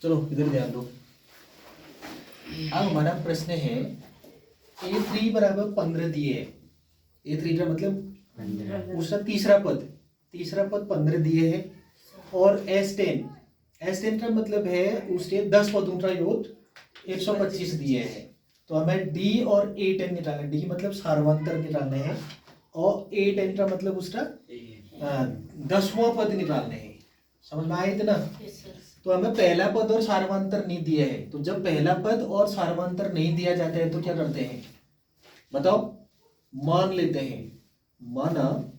चलो इधर ध्यान दो। अब हमारा प्रश्न है A3 बराबर 15 दिए है। A3 का मतलब उसका तीसरा पद 15 दिए है और S10 का मतलब है उसके 10 पदों का योग 125 दिए है। तो हमें D और A10 निकालना है। D मतलब सार्वंतर निकालने हैं और A10 का मतलब उसका 10वां पद निकालने हैं। समझ में आया इतना? तो हमें पहला पद और सार्वंतर नहीं दिया है, तो जब पहला पद और सार्वंतर नहीं दिया जाता है तो क्या करते हैं बताओ? मान लेते हैं। माना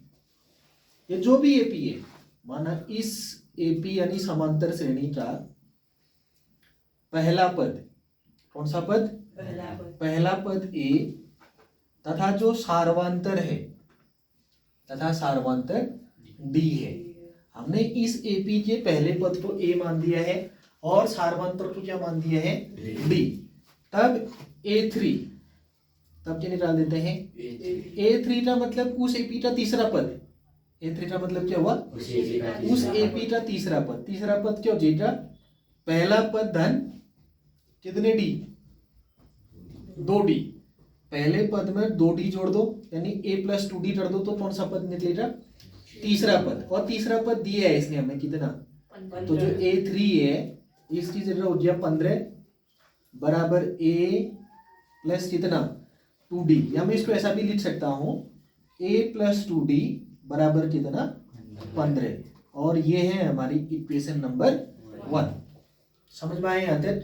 ये जो भी एपी है, माना इस एपी यानी समांतर श्रेणी का पहला पद, कौन सा पद? पहला पद ए तथा जो सार्वंतर है तथा सार्वंतर डी है। हमने इस एपी के पहले पद को ए मान दिया है और सार्वंतर को क्या मान दिया है? डी। तब A3 तब क्या निकाल देते हैं? A3 का मतलब उस एपी का तीसरा पद। A3 का मतलब क्या हुआ? उस एपी का तीसरा पद। तीसरा पद क्या हो जाएगा? पहला पद धन कितने डी? 2D। पहले पद में 2D जोड़ दो यानी A+2D कर दो तो कौन सा पद निकलेगा? तीसरा पद। और तीसरा पद दिया है इसने हमें कितना? तो जो A3 है इसकी जगह हो गया 15 बराबर A प्लस कितना? 2D। या मैं इसको ऐसा भी लिख सकता हूं A+2D बराबर कितना? 15। और ये है हमारी इक्वेशन नंबर 1। समझ में आए यहाँ तक?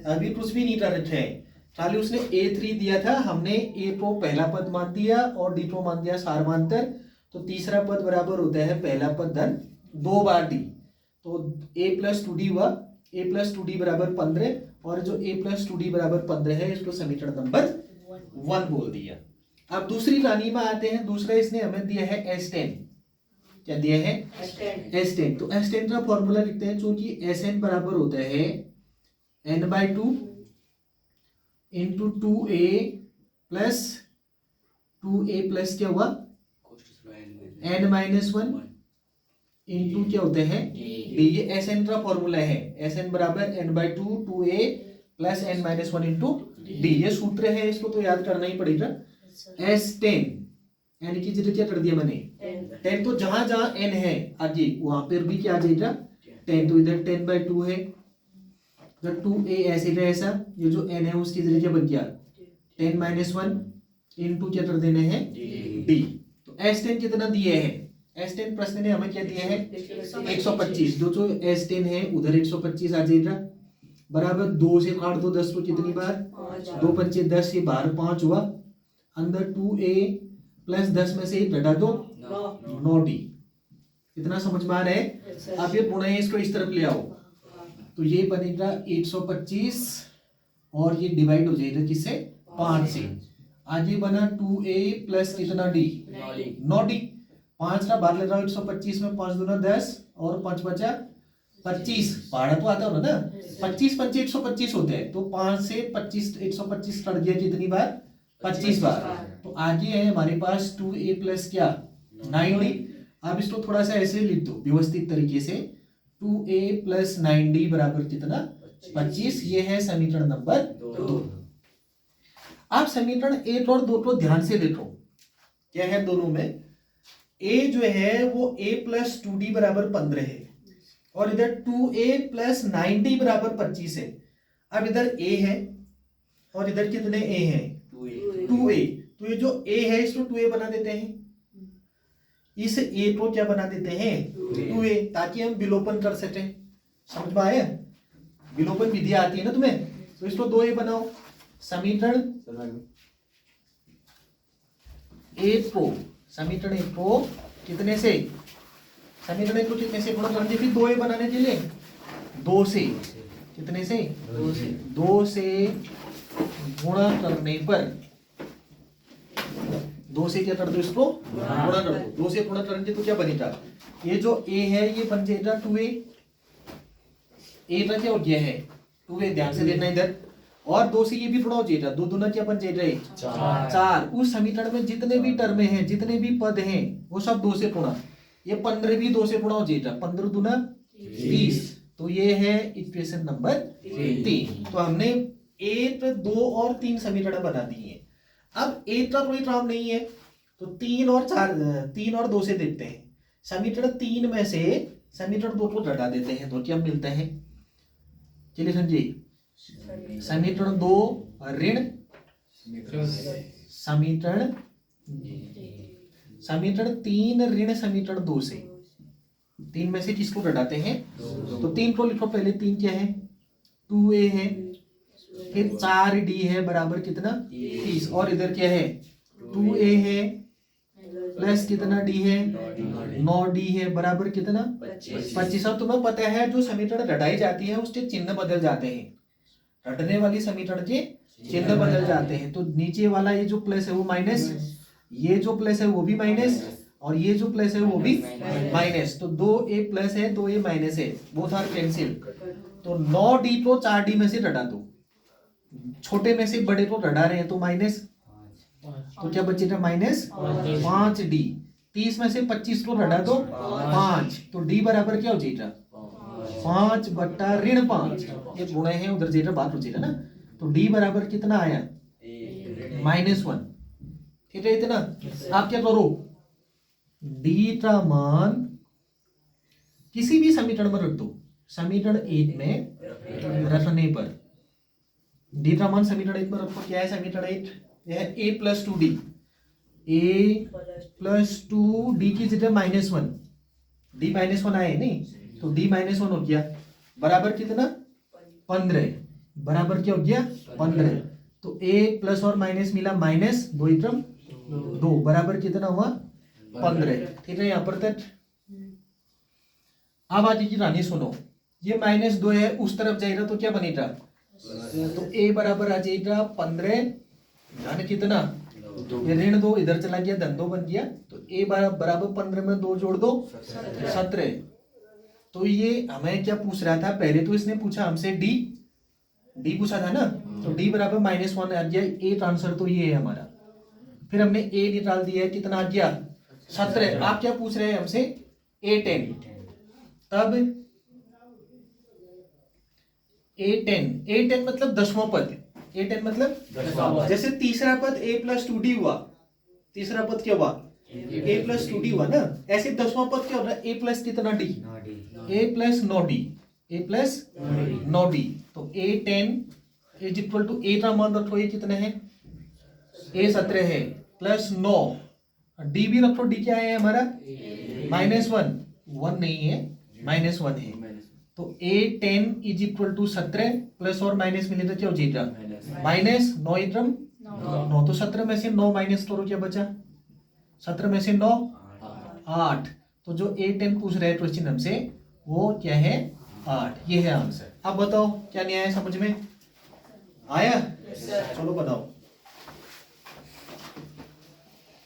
अभी कुछ भी नहीं कर रखे हैं, खाली उसने A3 दिया था, हमने A को पहला पद मान दिया और D को मान दिया सार्वंतर। तो तीसरा पद बराबर होता है पहला पद धन 2 बार D। तो A+2D हुआ। A+2D बराबर 15 और जो A+2D बराबर 15 है इसको समीकरण नंबर 1 बोल दिया। अब दूसरी रानी में आते हैं। दूसरा इसने हमें दिया है S10। क्या दिया है? S10। तो S10 का फॉर्मूला लिखते हैं, क्योंकि Sn बराबर होता है n/2 इंटू 2a प्लस क्या हुआ? n-1 इंटू क्या होते हैं? d। ये Sn का फॉर्मूला है। Sn बराबर n/2 2a plus n-1 into d। ये सूत्र है, इसको तो याद करना ही पड़ेगा। S10 n की जगह क्या कर दिया मैंने? 10। तो जहां जहां n है आगे वहां पर भी क्या आ जाएगा? 10। तो इधर 10/2 है, इधर 2a ऐसे का ऐसा, ये जो n है उसकी जगह क्या बन गया? 10-1 इंटू क्या कर देने हैं? d। तो S10 कितना दिए है? S10 प्रश्न ने हमें क्या दिया है? 125। जो S10 है उधर 125 आ जाएगा। बराबर 2 से काट दो 10 को कितनी बार? 2 पंचे 10 से बाहर 5 हुआ। अंदर 2a प्लस 10 में से घटा दो 9d। इतना समझ में आ रहा है? अब ये पुनः इसको इस तरफ ले आओ तो ये बनेगा 125 और ये डिवाइड हो जाएगा किससे? 5 से। आगे बना 2a प्लस कितना d? 9d। 5 का बाहर ले रहा हूं 125 में, 5 दूना 10 और 5 बचा 25। पहाड़ा तो आता हो ना? 25 पंचे 125 होते हैं, तो 5 से 25 125 कट गया कितनी बार? 25 बार। तो आगे है हमारे पास 2a प्लस क्या? 9d। अब इसको थोड़ा सा ऐसे लिख दो व्यवस्थित तरीके से, 2a प्लस 9d बराबर कितना? 25। ये है समीकरण नंबर 2। आप समीकरण 1 और 2 को ध्यान से देखो। क्या है दोनों में? a जो है वो A+2d बराबर 15 है और इधर 2a प्लस 9d बराबर 25 है। अब इधर a है और इधर कितने a है? 2a। तो ये जो a है इसको 2a बना देते हैं, इस a को क्या बना देते हैं? 2a, ताकि हम विलोपन कर सकें। समझ में आया? विलोपन विधि आती है ना तुम्हें? तो इसको 2a बनाओ। समीकरण समीकरण को कितने से? समीकरण को कितने से गुणा करना? फिर 2a बनाने के लिए 2 से कितने से? 2 से गुणा करने पर 2 से क्या कर दो? इसको गुणा कर दो। 2 से गुणा करेंगे तो क्या बनेगा? ये जो a है ये बन जाएगा 2a। a का क्या हो गया है? 2a। ध्यान से देखना इधर। और 2 से ये भी गुणा हो जाएगा, 2 दूना क्या बन जाएगा? 4। उस समीकरण में जितने भी टर्म हैं, जितने भी पद हैं वो सब 2 से गुणा। ये 15 भी 2 से गुणा हो जाएगा, 15 दूना 20। तो ये है इक्वेशन नंबर 3। तो हमने 1, 2 और 3 समीकरण बना दिए। अब 1 का कोई काम नहीं है तो 3 और 2 से देखते हैं। समीकरण 3 में से समीकरण 2 को घटा देते हैं तो क्या मिलता है? चलिए समझिए। समीकरण 2 ऋण समीकरण 3 ऋण समीकरण 2 से 3 में से किसको घटाते हैं? तो 3 को लिखो पहले। 3 क्या है? 2a है, फिर 4d है बराबर कितना? 30। और इधर क्या है? 2a है प्लस कितना d है? 9d है बराबर कितना? 25। और तुम्हें पता है जो समीकरण घटाई जाती है उसके चिन्ह बदल जाते हैं। घटने वाली समीकरण के चिन्ह बदल जाते हैं। तो नीचे वाला ये जो प्लस है वो माइनस, ये जो प्लस है वो भी माइनस, और ये जो प्लस है वो भी माइनस। तो 2a प्लस है 2a माइनस है, बोथ आर कैंसिल। तो 9d को 4d में से घटा दो, छोटे में से बड़े को घटा रहे हैं तो माइनस, तो क्या बचेगा? Minus 5d। 30 में से 25 को घटा दो 5, तो d बराबर क्या हो जाएगा? 5 बट्टा ऋण 5। ये गुणे हैं, उधर जाएगा बात हो जाएगा ना। तो d बराबर कितना आया? -1। ठीक है इतना। आप क्या करो? d का मान किसी भी समीकरण में रख दो। समीकरण 1 में रखने पर d का मान समीकरण 1 में रखो। क्या है समीकरण 1? यह है a + 2d। a + 2d की जगह -1, d -1 आए नहीं, तो d -1 हो गया बराबर कितना? 15। बराबर क्या हो गया? 15। तो a प्लस और माइनस मिला, माइनस 2 बराबर कितना हुआ? 15। ठीक है यहाँ पर तक। अब आगे की रानी सुनो। ये -2 है, उस तरफ जाएगा तो क्या बनेगा? तो a बराबर आ जाएगा 15, यानी कितना? ये ऋण 2 इधर चला गया, धन 2 बन गया। तो a बराबर 15 में 2 जोड़ दो 17। तो ये हमें क्या पूछ रहा था? पहले तो इसने पूछा हमसे d पूछा था ना, तो d बराबर -1 आ गया। एक आंसर तो ये है हमारा। फिर हमने a निकाल दिया है, कितना आ गया? 17। आप क्या पूछ रहे हैं हमसे? a10। तब a10 मतलब 10वां पद। a10 मतलब जैसे तीसरा पद a + 2d हुआ, तीसरा पद क्या हुआ? a + 2d हुआ ना। ऐसे 10वां पद क्या होगा? a प्लस कितना d? a + 9d। a + 9d। तो a10 = a का मान रखो, ये कितना है? a 17 है प्लस 9, d भी रखो। d क्या है हमारा? -1, 1 नहीं है, -1 है। तो a10 = 17 प्लस और माइनस मिले तो क्या हो जाएगा? -9 तो 17 में से 9 माइनस करो, क्या बचा? 17 में से 9 8। तो जो a10 पूछ रहे हैं क्वेश्चन हमसे वो क्या है? 8। ये है आंसर। अब बताओ क्या नहीं आया? समझ में आया? चलो बताओ।